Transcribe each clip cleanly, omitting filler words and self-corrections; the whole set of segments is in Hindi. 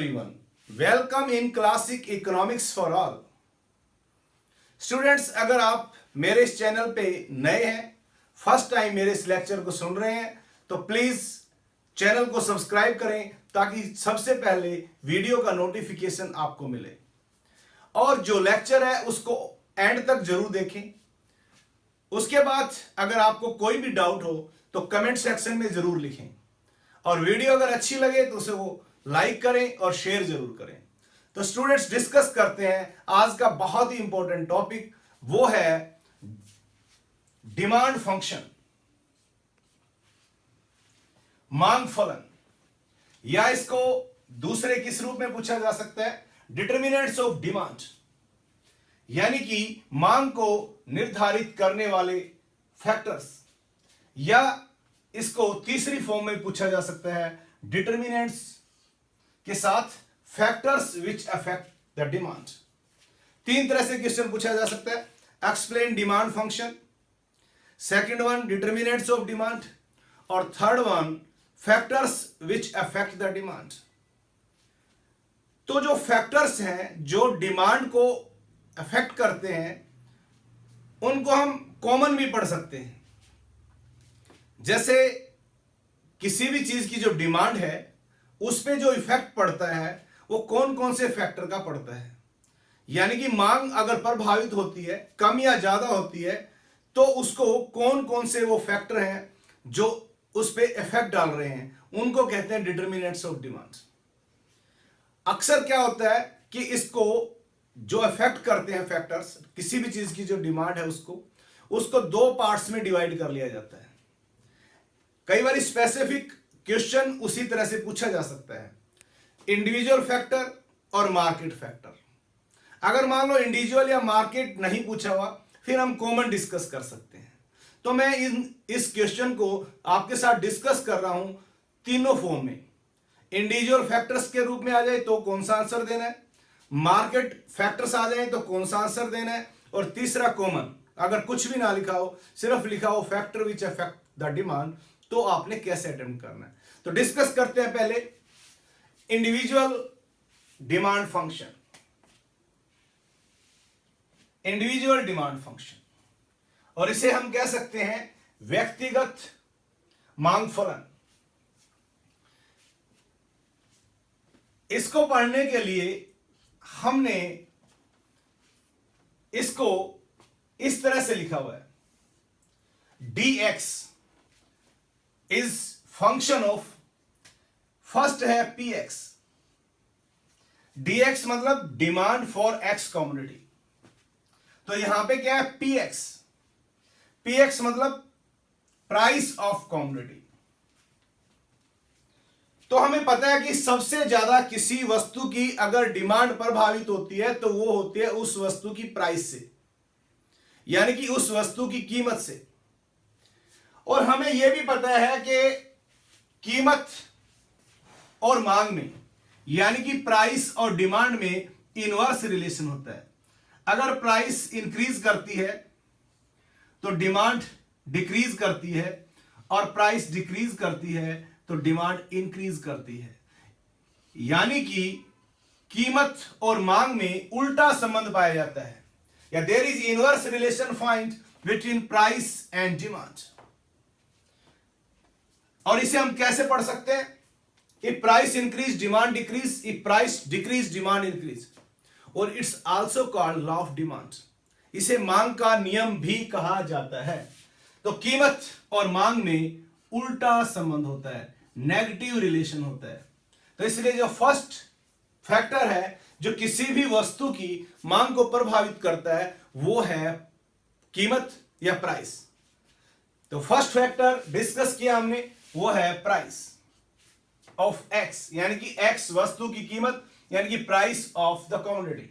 everyone. Welcome in Classic Economics for All. Students, अगर आप मेरे इस चैनल पे नए हैं, फर्स्ट टाइम मेरे इस लेक्चर को सुन रहे हैं, तो प्लीज चैनल को सब्सक्राइब करें ताकि सबसे पहले वीडियो का नोटिफिकेशन आपको मिले। और जो लेक्चर है उसको एंड तक जरूर देखें। उसके बाद अगर आपको कोई भी डाउट हो तो कमेंट सेक्शन में जरूर लिखें, और वीडियो अगर अच्छी लगे तो उसे वो लाइक करें और शेयर जरूर करें। तो स्टूडेंट्स, डिस्कस करते हैं आज का बहुत ही इंपॉर्टेंट टॉपिक, वो है डिमांड फंक्शन, मांग फलन, या इसको दूसरे किस रूप में पूछा जा सकता है, डिटर्मिनेंट्स ऑफ डिमांड, यानी कि मांग को निर्धारित करने वाले फैक्टर्स, या इसको तीसरी फॉर्म में पूछा जा सकता है डिटर्मिनेंट्स के साथ factors which affect the demand. तीन तरह से क्वेश्चन पूछा जा सकता है, explain demand function, second one determinants of demand, और third one factors which affect the demand. तो जो फैक्टर्स हैं जो डिमांड को अफेक्ट करते हैं उनको हम कॉमन भी पढ़ सकते हैं। जैसे किसी भी चीज की जो डिमांड है उस पे जो इफेक्ट पड़ता है वो कौन कौन से फैक्टर का पड़ता है, यानी कि मांग अगर प्रभावित होती है, कम या ज्यादा होती है, तो उसको कौन कौन से वो फैक्टर हैं जो उस पे इफेक्ट डाल रहे हैं, उनको कहते हैं डिटर्मिनेंट्स ऑफ डिमांड। अक्सर क्या होता है कि इसको जो अफेक्ट करते हैं फैक्टर्स, किसी भी चीज की जो डिमांड है उसको दो पार्ट्स में डिवाइड कर लिया जाता है। कई बार स्पेसिफिक क्वेश्चन उसी तरह से पूछा जा सकता है, इंडिविजुअल फैक्टर और मार्केट फैक्टर। अगर मान लो इंडिविजुअल या मार्केट नहीं पूछा हुआ, फिर हम कॉमन डिस्कस कर सकते हैं। तो मैं इस क्वेश्चन को आपके साथ डिस्कस कर रहा हूं तीनों फॉर्म में। इंडिविजुअल फैक्टर्स के रूप में आ जाए तो कौन सा आंसर देना है, मार्केट फैक्टर्स आ जाए तो कौन सा आंसर देना है, और तीसरा कॉमन, अगर कुछ भी ना लिखा हो, सिर्फ लिखा हो factor which affect the demand, तो आपने कैसे अटेम्प्ट करना है। तो डिस्कस करते हैं पहले individual demand function. Individual demand function, और इसे हम कह सकते हैं व्यक्तिगत मांग फलन। इसको पढ़ने के लिए हमने इसको इस तरह से लिखा हुआ है, dx is function of, first है px, dx मतलब डिमांड फॉर x कमोडिटी। तो यहां पे क्या है, px मतलब प्राइस ऑफ कमोडिटी। तो हमें पता है कि सबसे ज्यादा किसी वस्तु की अगर डिमांड प्रभावित होती है तो वो होती है उस वस्तु की प्राइस से, यानी कि उस वस्तु की कीमत से। और हमें यह भी पता है कि कीमत और मांग में, यानी कि प्राइस और डिमांड में इनवर्स रिलेशन होता है। अगर प्राइस इंक्रीज करती है तो डिमांड डिक्रीज करती है, और प्राइस डिक्रीज करती है तो डिमांड इंक्रीज करती है। यानी कि कीमत और मांग में उल्टा संबंध पाया जाता है, या there is inverse relation find between price and demand. और इसे हम कैसे पढ़ सकते हैं, if price increase demand decrease, if price decrease demand increase, और it's also called law of demand. इसे मांग का नियम भी कहा जाता है। तो कीमत और मांग में उल्टा संबंध होता है, नेगेटिव रिलेशन होता है। तो इसलिए जो फर्स्ट फैक्टर है जो किसी भी वस्तु की मांग को प्रभावित करता है वो है कीमत या प्राइस। तो फर्स्ट फैक्टर डिस्कस किया हमने, वो है प्राइस ऑफ एक्स, यानी कि एक्स वस्तु की कीमत, यानी कि प्राइस ऑफ द कमोडिटी।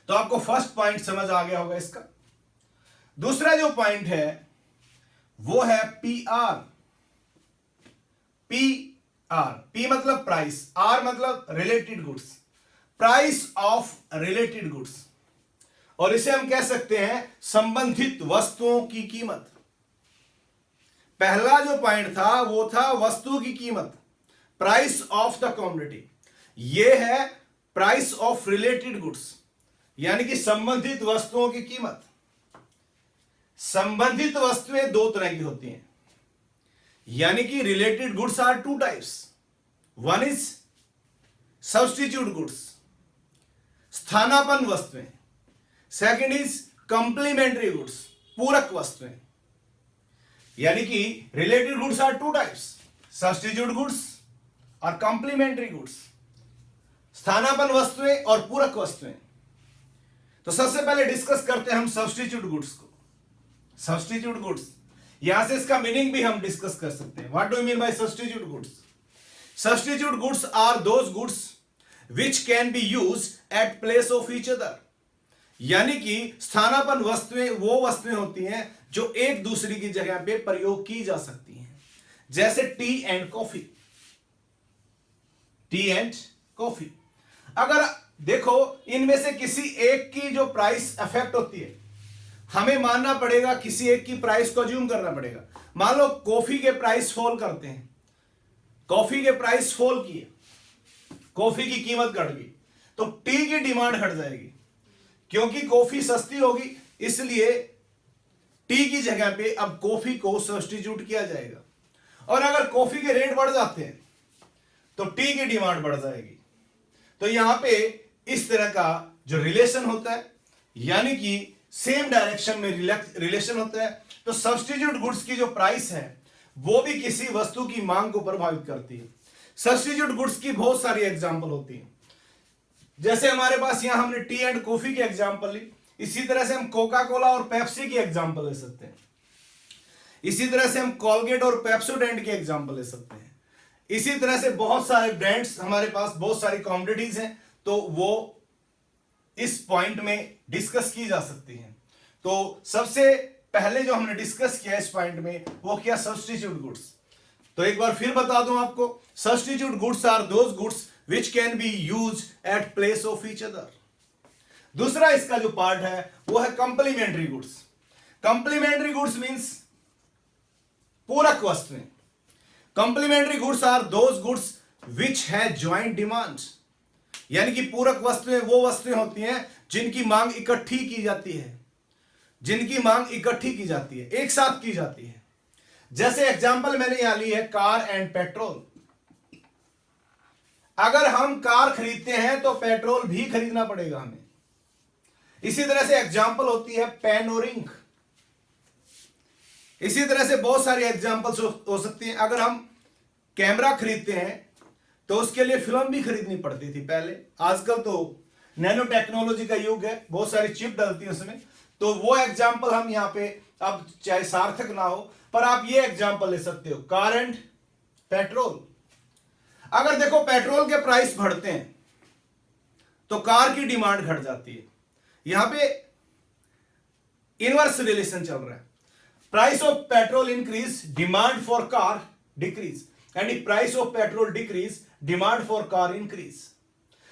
तो आपको फर्स्ट पॉइंट समझ आ गया होगा इसका। दूसरा जो पॉइंट है वो है PR। P मतलब प्राइस, R मतलब related goods, price of related goods, और इसे हम कह सकते हैं संबंधित वस्तुओं की कीमत। पहला जो पॉइंट था वो था वस्तु की कीमत, प्राइस ऑफ द कमोडिटी, यह है प्राइस ऑफ रिलेटेड गुड्स, यानी कि संबंधित वस्तुओं की कीमत। संबंधित वस्तुएं दो तरह की होती हैं, यानी कि related goods are two types. One is substitute goods, स्थानापन्न वस्तुएं। सेकंड इज कंप्लीमेंट्री गुड्स, पूरक वस्तुएं। यानी कि related goods are two types, substitute goods और कंप्लीमेंट्री गुड्स, स्थानापन्न वस्तुएं और पूरक वस्तुएं। तो सबसे पहले डिस्कस करते हैं हम सब्स्टिट्यूट गुड्स को। सब्स्टिट्यूट गुड्स, यहां से इसका मीनिंग भी हम डिस्कस कर सकते हैं। What do you mean by substitute goods? Substitute goods are those goods which can be use at place of each other, यानी कि स्थानापन्न वस्तुएं वो वस्तुएं होती हैं जो एक दूसरे की जगह पे प्रयोग की जा सकती हैं, जैसे T and coffee. T and coffee, अगर देखो इनमें से किसी एक की जो प्राइस अफेक्ट होती है, हमें मानना पड़ेगा किसी एक की प्राइस को अज्यूम करना पड़ेगा। मान लो कॉफी के प्राइस फॉल करते हैं, कॉफी के प्राइस फॉल किए, कॉफी की कीमत घट गई, तो टी की डिमांड घट जाएगी, क्योंकि कॉफी सस्ती होगी, इसलिए टी की जगह पे अब कॉफी को सब्स्टिट्यूट किया जाएगा। और अगर कॉफी के रेट बढ़ जाते हैं तो टी की डिमांड बढ़ जाएगी। तो यहां पे इस तरह का जो रिलेशन होता है, यानी कि सेम डायरेक्शन में रिलेशन होता है, तो सब्स्टिट्यूट गुड्स की जो प्राइस है वो भी किसी वस्तु की मांग को प्रभावित करती है। सब्स्टिट्यूट गुड्स की बहुत सारी एग्जांपल होती हैं, जैसे हमारे पास यहां हमने टी एंड कॉफी की एग्जांपल ली, इसी तरह से हम कोका कोला और पेप्सी की एग्जांपल ले सकते हैं, इसी तरह से हम कोलगेट और पेप्सोडेंट की एग्जांपल ले सकते हैं, इसी तरह से बहुत सारे ब्रांड्स हमारे पास, बहुत सारी कॉमोडिटीज हैं, तो वो इस पॉइंट में डिस्कस की जा सकती हैं। तो सबसे पहले जो हमने डिस्कस किया इस पॉइंट में वो क्या, सब्स्टिट्यूट गुड्स। तो एक बार फिर बता दूं आपको, substitute goods are those goods which can be use at place of each other. दूसरा इसका जो पार्ट है वो है complementary goods. Complementary goods means पूरक वस्तुएं। Complementary goods are those goods which है ज्वाइंट डिमांड, यानी कि पूरक वस्तुएं वो वस्तुएं होती हैं जिनकी मांग इकट्ठी की जाती है, जिनकी मांग इकट्ठी की जाती है, एक साथ की जाती है। जैसे एग्जांपल मैंने यहां ली है कार एंड पेट्रोल। अगर हम कार खरीदते हैं तो पेट्रोल भी खरीदना पड़ेगा हमें। इसी तरह से एग्जांपल होती है पेन और इंक। इसी तरह से बहुत सारी एग्जांपल्स हो सकती हैं। अगर हम कैमरा खरीदते हैं तो उसके लिए फिल्म भी खरीदनी पड़ती थी पहले, आजकल तो नैनो टेक्नोलॉजी का युग है, बहुत सारी चिप डलती है उसमें। तो वो एग्जांपल हम यहां पे, अब चाहे सार्थक ना हो पर आप ये एग्जांपल ले सकते हो, कार एंड पेट्रोल। अगर देखो पेट्रोल के प्राइस बढ़ते हैं तो कार की डिमांड घट जाती है। यहां पे इनवर्स रिलेशन चल रहा है, price of petrol increase, demand for car decrease, and price of petrol decrease, demand for car increase.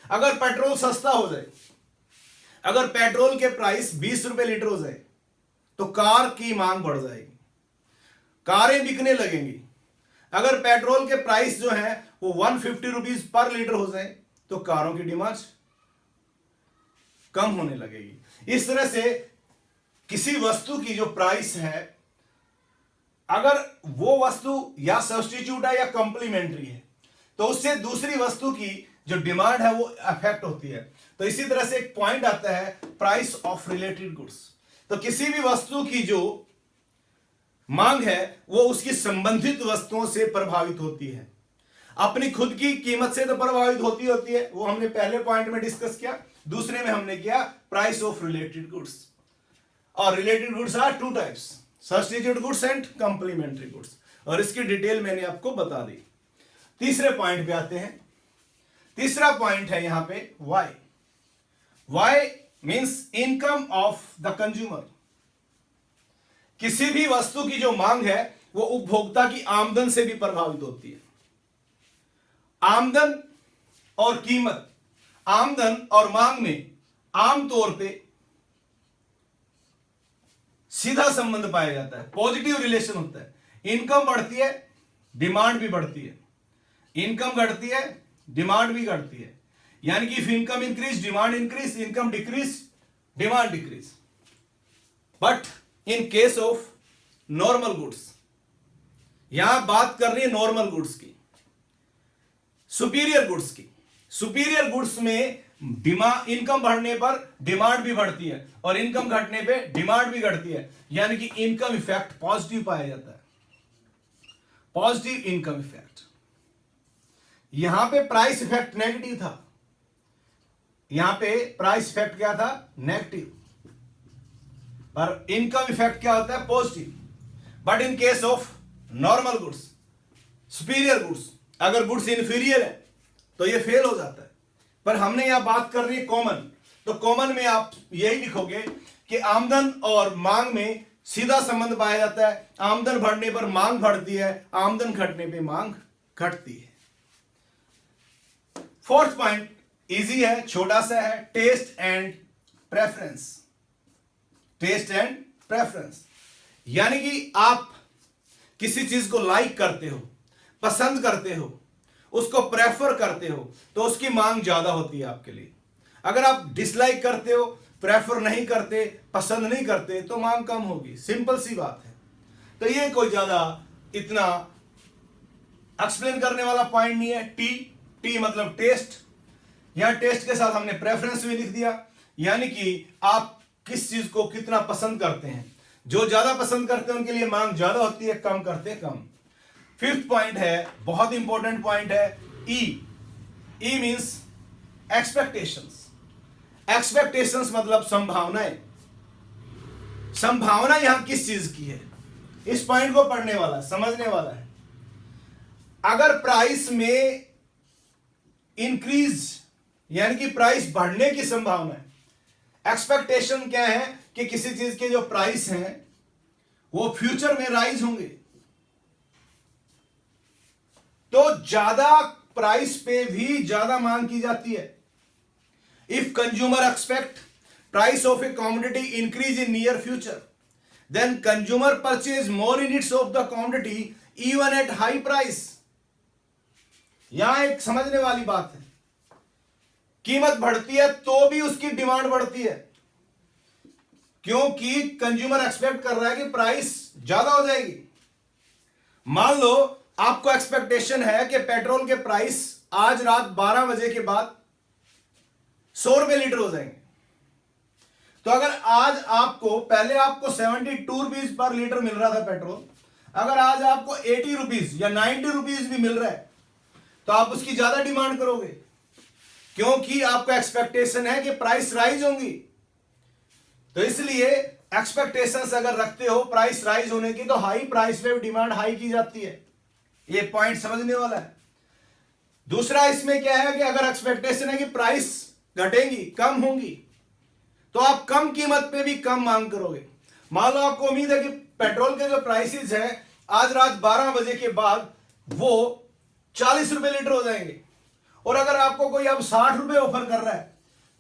अगर पेट्रोल सस्ता हो जाए, अगर पेट्रोल के प्राइस 20 रुपए लीटर हो जाए तो कार की मांग बढ़ जाएगी, कारें बिकने लगेंगी। अगर पेट्रोल के प्राइस जो है वो 150 रुपीज पर लीटर हो जाए तो कारों की डिमांड कम होने लगेगी। इस तरह से किसी वस्तु की जो प्राइस है, अगर वो वस्तु या सब्स्टिट्यूट है या कंप्लीमेंट्री है, तो उससे दूसरी वस्तु की जो डिमांड है वो अफेक्ट होती है। तो इसी तरह से एक पॉइंट आता है प्राइस ऑफ रिलेटेड गुड्स। तो किसी भी वस्तु की जो मांग है वो उसकी संबंधित वस्तुओं से प्रभावित होती है, अपनी खुद की कीमत से तो प्रभावित होती है, वो हमने पहले पॉइंट में डिस्कस किया। दूसरे में हमने किया प्राइस ऑफ रिलेटेड गुड्स। और related goods are two types, substitute goods and complementary goods, और इसकी डिटेल मैंने आपको बता दी। तीसरे पॉइंट पे आते हैं। तीसरा पॉइंट है यहां पे Y. Y means income of the consumer. किसी भी वस्तु की जो मांग है वो उपभोक्ता की आमदन से भी प्रभावित होती है। आमदन और कीमत, आमदन और मांग में आमतौर पे सीधा संबंध पाया जाता है, पॉजिटिव रिलेशन होता है। इनकम बढ़ती है, डिमांड भी बढ़ती है, इनकम घटती है, डिमांड भी घटती है। यानी कि if income increase demand increase, income decrease demand decrease. But in case of normal goods, यहां बात कर रही है नॉर्मल गुड्स की, सुपीरियर गुड्स की। सुपीरियर गुड्स में डिमांड, इनकम बढ़ने पर डिमांड भी बढ़ती है और इनकम घटने पे डिमांड भी घटती है। यानी कि इनकम इफेक्ट पॉजिटिव पाया जाता है, पॉजिटिव इनकम इफेक्ट। यहां पे प्राइस इफेक्ट नेगेटिव था, यहां पे प्राइस इफेक्ट क्या था, नेगेटिव, पर इनकम इफेक्ट क्या होता है, positive. But in case of normal goods, superior goods, अगर गुड्स इंफीरियर है तो ये फेल हो जाता है। पर हमने यहां बात कर रही है कॉमन, तो कॉमन में आप यही लिखोगे कि आमदन और मांग में सीधा संबंध पाया जाता है। आमदन बढ़ने पर मांग बढ़ती है, आमदन घटने पे मांग घटती है। फोर्थ पॉइंट इजी है, छोटा सा है, taste and preference. Taste and preference यानी कि आप किसी चीज को लाइक करते हो, पसंद करते हो, उसको प्रेफर करते हो, तो उसकी मांग ज्यादा होती है आपके लिए। अगर आप डिसलाइक करते हो, प्रेफर नहीं करते, पसंद नहीं करते, तो मांग कम होगी। सिंपल सी बात है। तो ये कोई ज्यादा इतना एक्सप्लेन करने वाला पॉइंट नहीं है। टी मतलब टेस्ट, यहां टेस्ट के साथ हमने प्रेफरेंस भी लिख दिया, यानी कि आप किस चीज को कितना पसंद करते हैं। जो ज्यादा पसंद करते हैं उनके लिए मांग ज्यादा होती है, कम करते कम। फिफ्थ पॉइंट है, बहुत इंपॉर्टेंट पॉइंट है, ई मींस एक्सपेक्टेशंस। एक्सपेक्टेशंस मतलब संभावनाएं। संभावना यहां किस चीज की है, इस पॉइंट को पढ़ने वाला, समझने वाला है। अगर प्राइस में इंक्रीज यानी कि प्राइस बढ़ने की संभावना है, एक्सपेक्टेशन क्या है कि किसी चीज के जो प्राइस हैं वो फ्यूचर में राइज होंगे, तो ज्यादा प्राइस पे भी ज्यादा मांग की जाती है। If consumer expect price of a commodity increase in near future, then consumer purchase more units of the commodity even at high price. यहां एक समझने वाली बात है, कीमत बढ़ती है तो भी उसकी डिमांड बढ़ती है, क्योंकि कंज्यूमर एक्सपेक्ट कर रहा है कि प्राइस ज्यादा हो जाएगी। मान लो आपको एक्सपेक्टेशन है कि पेट्रोल के प्राइस आज रात 12 बजे के बाद 100 रुपए लीटर हो जाएंगे। तो अगर आज आपको, पहले आपको 72 रुपीज पर लीटर मिल रहा था पेट्रोल, अगर आज आपको 80 रुपीज या 90 रुपीज भी मिल रहा है, तो आप उसकी ज्यादा डिमांड करोगे, क्योंकि आपका एक्सपेक्टेशन है कि प्राइस राइज होंगी। तो इसलिए एक्सपेक्टेशंस अगर रखते हो प्राइस राइज होने की, तो हाई प्राइस पे डिमांड हाई की जाती है। ये पॉइंट समझने वाला है। दूसरा इसमें क्या है कि अगर एक्सपेक्टेशन है कि प्राइस घटेंगी, कम होंगी, तो आप कम कीमत पे भी कम मांग करोगे। मान लो आपको उम्मीद है कि पेट्रोल के जो प्राइसेस हैं आज रात 12 बजे के बाद वो 40 रुपए लीटर हो जाएंगे, और अगर आपको कोई अब 60 रुपए ऑफर कर रहा है,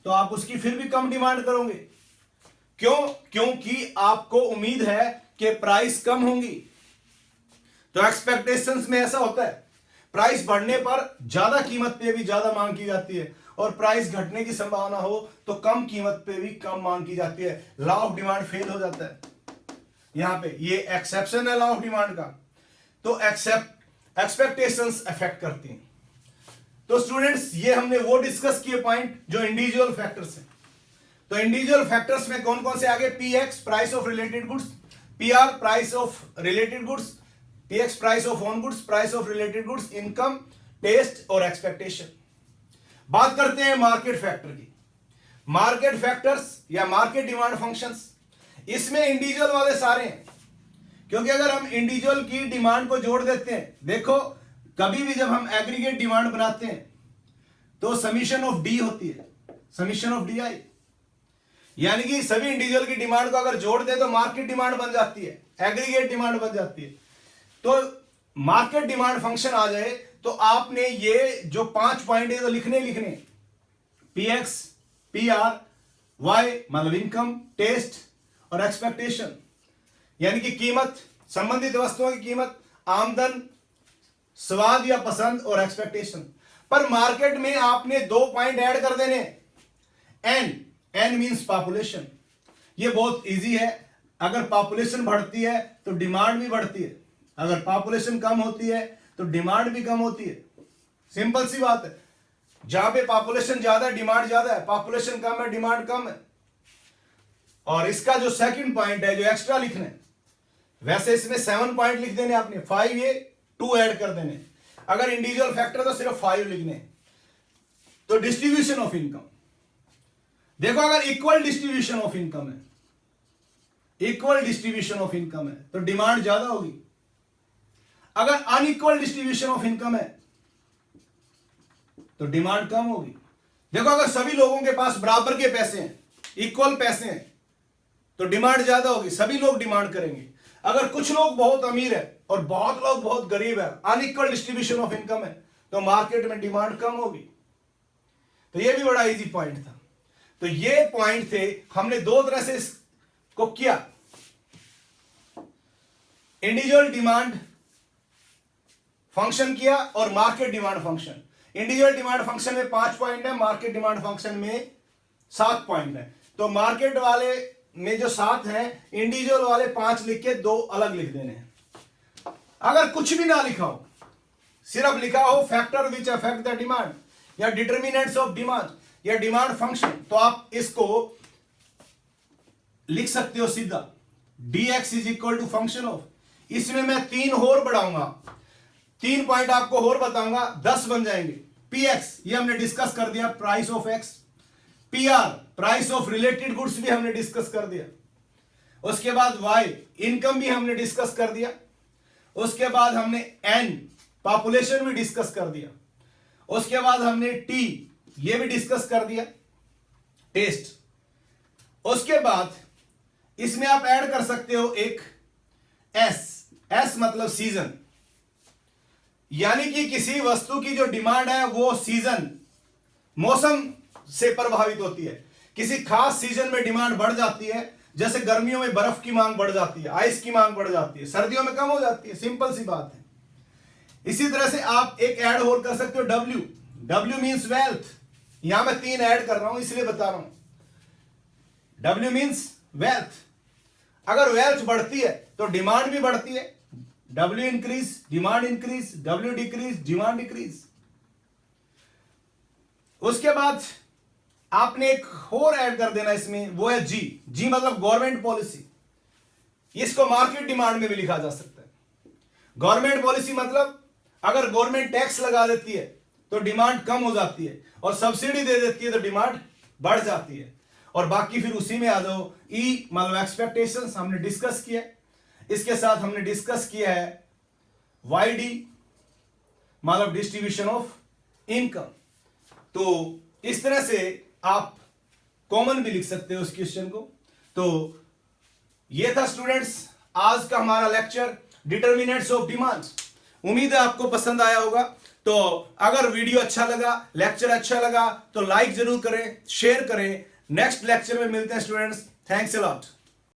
तो आप उसकी फिर भी कम डिमांड करोगे। क्यों? क्योंकि आपको उम्मीद है कि प्राइस कम होंगी। तो एक्सपेक्टेशंस में ऐसा होता है, प्राइस बढ़ने पर ज्यादा कीमत पे भी ज्यादा मांग की जाती है, और प्राइस घटने की संभावना हो तो कम कीमत पे भी कम मांग की जाती है। लॉ ऑफ डिमांड फेल हो जाता है यहां पे, ये एक्सेप्शन है लॉ ऑफ डिमांड का। तो एक्सपेक्टेशंस अफेक्ट करती हैं। तो स्टूडेंट्स, ये हमने वो डिस्कस किए पॉइंट जो इंडिविजुअल फैक्टर्स हैं। तो इंडिविजुअल फैक्टर्स में कौन कौन से आगे, PX price of related goods, PR price of related goods, PX price of own goods, price of related goods, income, taste और एक्सपेक्टेशन। बात करते हैं मार्केट फैक्टर की। मार्केट फैक्टर्स या मार्केट डिमांड फंक्शंस, इसमें इंडिविजुअल वाले सारे हैं, क्योंकि अगर हम इंडिविजुअल की डिमांड को जोड़ देते हैं, देखो कभी भी जब हम एग्रीगेट डिमांड बनाते हैं तो समीशन ऑफ डी होती है, समीशन ऑफ डी आई, यानी कि सभी इंडिविजुअल की डिमांड को अगर जोड़ दे तो मार्केट डिमांड बन जाती है, एग्रीगेट डिमांड बन जाती है। तो मार्केट डिमांड फंक्शन आ जाए तो आपने ये जो 5 पॉइंट है तो लिखने पीएक्स, पीआर, वाई मतलब इनकम, टेस्ट और एक्सपेक्टेशन, यानी कि कीमत, संबंधित वस्तुओं की कीमत, आमदन, स्वाद या पसंद और एक्सपेक्टेशन। पर मार्केट में आपने 2 पॉइंट ऐड कर देने, एन मींस पॉपुलेशन। ये बहुत इजी है, अगर पॉपुलेशन बढ़ती है तो डिमांड भी बढ़ती है, अगर पॉपुलेशन कम होती है तो डिमांड भी कम होती है। सिंपल सी बात है, जहां पे पॉपुलेशन ज्यादा है डिमांड ज्यादा है, पॉपुलेशन कम है डिमांड कम है। और इसका जो सेकंड पॉइंट है जो एक्स्ट्रा लिखना है, वैसे इसमें 7 पॉइंट लिख देने आपने, 5 ये 2 ऐड कर देने, अगर इंडिविजुअल फैक्टर तो सिर्फ 5 लिखने। तो डिस्ट्रीब्यूशन ऑफ इनकम देखो, अगर इक्वल डिस्ट्रीब्यूशन ऑफ इनकम है, इक्वल डिस्ट्रीब्यूशन ऑफ इनकम है तो डिमांड ज्यादा होगी, अगर अनइक्वल डिस्ट्रीब्यूशन ऑफ इनकम है तो डिमांड कम होगी। देखो, अगर सभी लोगों के पास बराबर के पैसे हैं, इक्वल पैसे हैं, तो डिमांड ज्यादा होगी, सभी लोग डिमांड करेंगे। अगर कुछ लोग बहुत अमीर है और बहुत लोग बहुत गरीब है, अनइक्वल डिस्ट्रीब्यूशन ऑफ इनकम है, तो मार्केट में डिमांड कम होगी। तो ये भी बड़ा इजी पॉइंट था। तो ये पॉइंट थे, हमने 2 तरह से इसको किया, इंडिविजुअल डिमांड फंक्शन किया और market demand function. Individual demand function में 5 पॉइंट है, मार्केट डिमांड फंक्शन में 7 पॉइंट है। तो मार्केट वाले में जो 7 हैं, इंडिविजुअल वाले 5 लिख के 2 अलग लिख देने हैं। अगर कुछ भी ना लिखा हो, सिर्फ लिखा हो factor which affect the demand या डिटरमिनेंट्स ऑफ डिमांड या डिमांड फंक्शन, तो आप इसको लिख सकते हो सीधा, dx is equal to function of. इसमें मैं 3 और बढ़ाऊंगा, 3 पॉइंट आपको और बताऊंगा, 10 बन जाएंगे। px ये हमने डिस्कस कर दिया, price of x। pr price of related goods भी हमने डिस्कस कर दिया। उसके बाद y इनकम भी हमने डिस्कस कर दिया। उसके बाद हमने n पॉपुलेशन भी डिस्कस कर दिया। उसके बाद हमने t ये भी डिस्कस कर दिया, टेस्ट। उसके बाद इसमें आप ऐड कर सकते हो एक s मतलब सीजन, यानी कि किसी वस्तु की जो डिमांड है वो सीजन, मौसम से प्रभावित होती है। किसी खास सीजन में डिमांड बढ़ जाती है, जैसे गर्मियों में बर्फ की मांग बढ़ जाती है, आइस की मांग बढ़ जाती है, सर्दियों में कम हो जाती है, सिंपल सी बात है। इसी तरह से आप एक ऐड और कर सकते हो, W मींस वेल्थ। यहां मैं 3 ऐड कर रहा हूं इसलिए बता रहा हूं। W मींस वेल्थ, अगर वेल्थ बढ़ती है तो डिमांड भी बढ़ती है, W increase demand increase, W decrease demand decrease. उसके बाद आपने एक और ऐड कर देना इसमें, वो है G मतलब गवर्नमेंट पॉलिसी। इसको मार्केट डिमांड में भी लिखा जा सकता है। गवर्नमेंट पॉलिसी मतलब अगर गवर्नमेंट टैक्स लगा देती है तो डिमांड कम हो जाती है, और सब्सिडी दे देती है तो डिमांड बढ़ जाती है। और बाकी फिर उसी में आ जाओ, E मतलब एक्सपेक्टेशंस हमने डिस्कस किया। इसके साथ हमने डिस्कस किया है YD मतलब डिस्ट्रीब्यूशन ऑफ इनकम। तो इस तरह से आप कॉमन भी लिख सकते हो उस क्वेश्चन को। तो ये था स्टूडेंट्स आज का हमारा लेक्चर, डिटरमिनेंट्स ऑफ डिमांड। उम्मीद है आपको पसंद आया होगा। तो अगर वीडियो अच्छा लगा, लेक्चर अच्छा लगा, तो लाइक जरूर करें, शेयर करें। नेक्स्ट लेक्चर में मिलते हैं स्टूडेंट्स। Thanks a lot.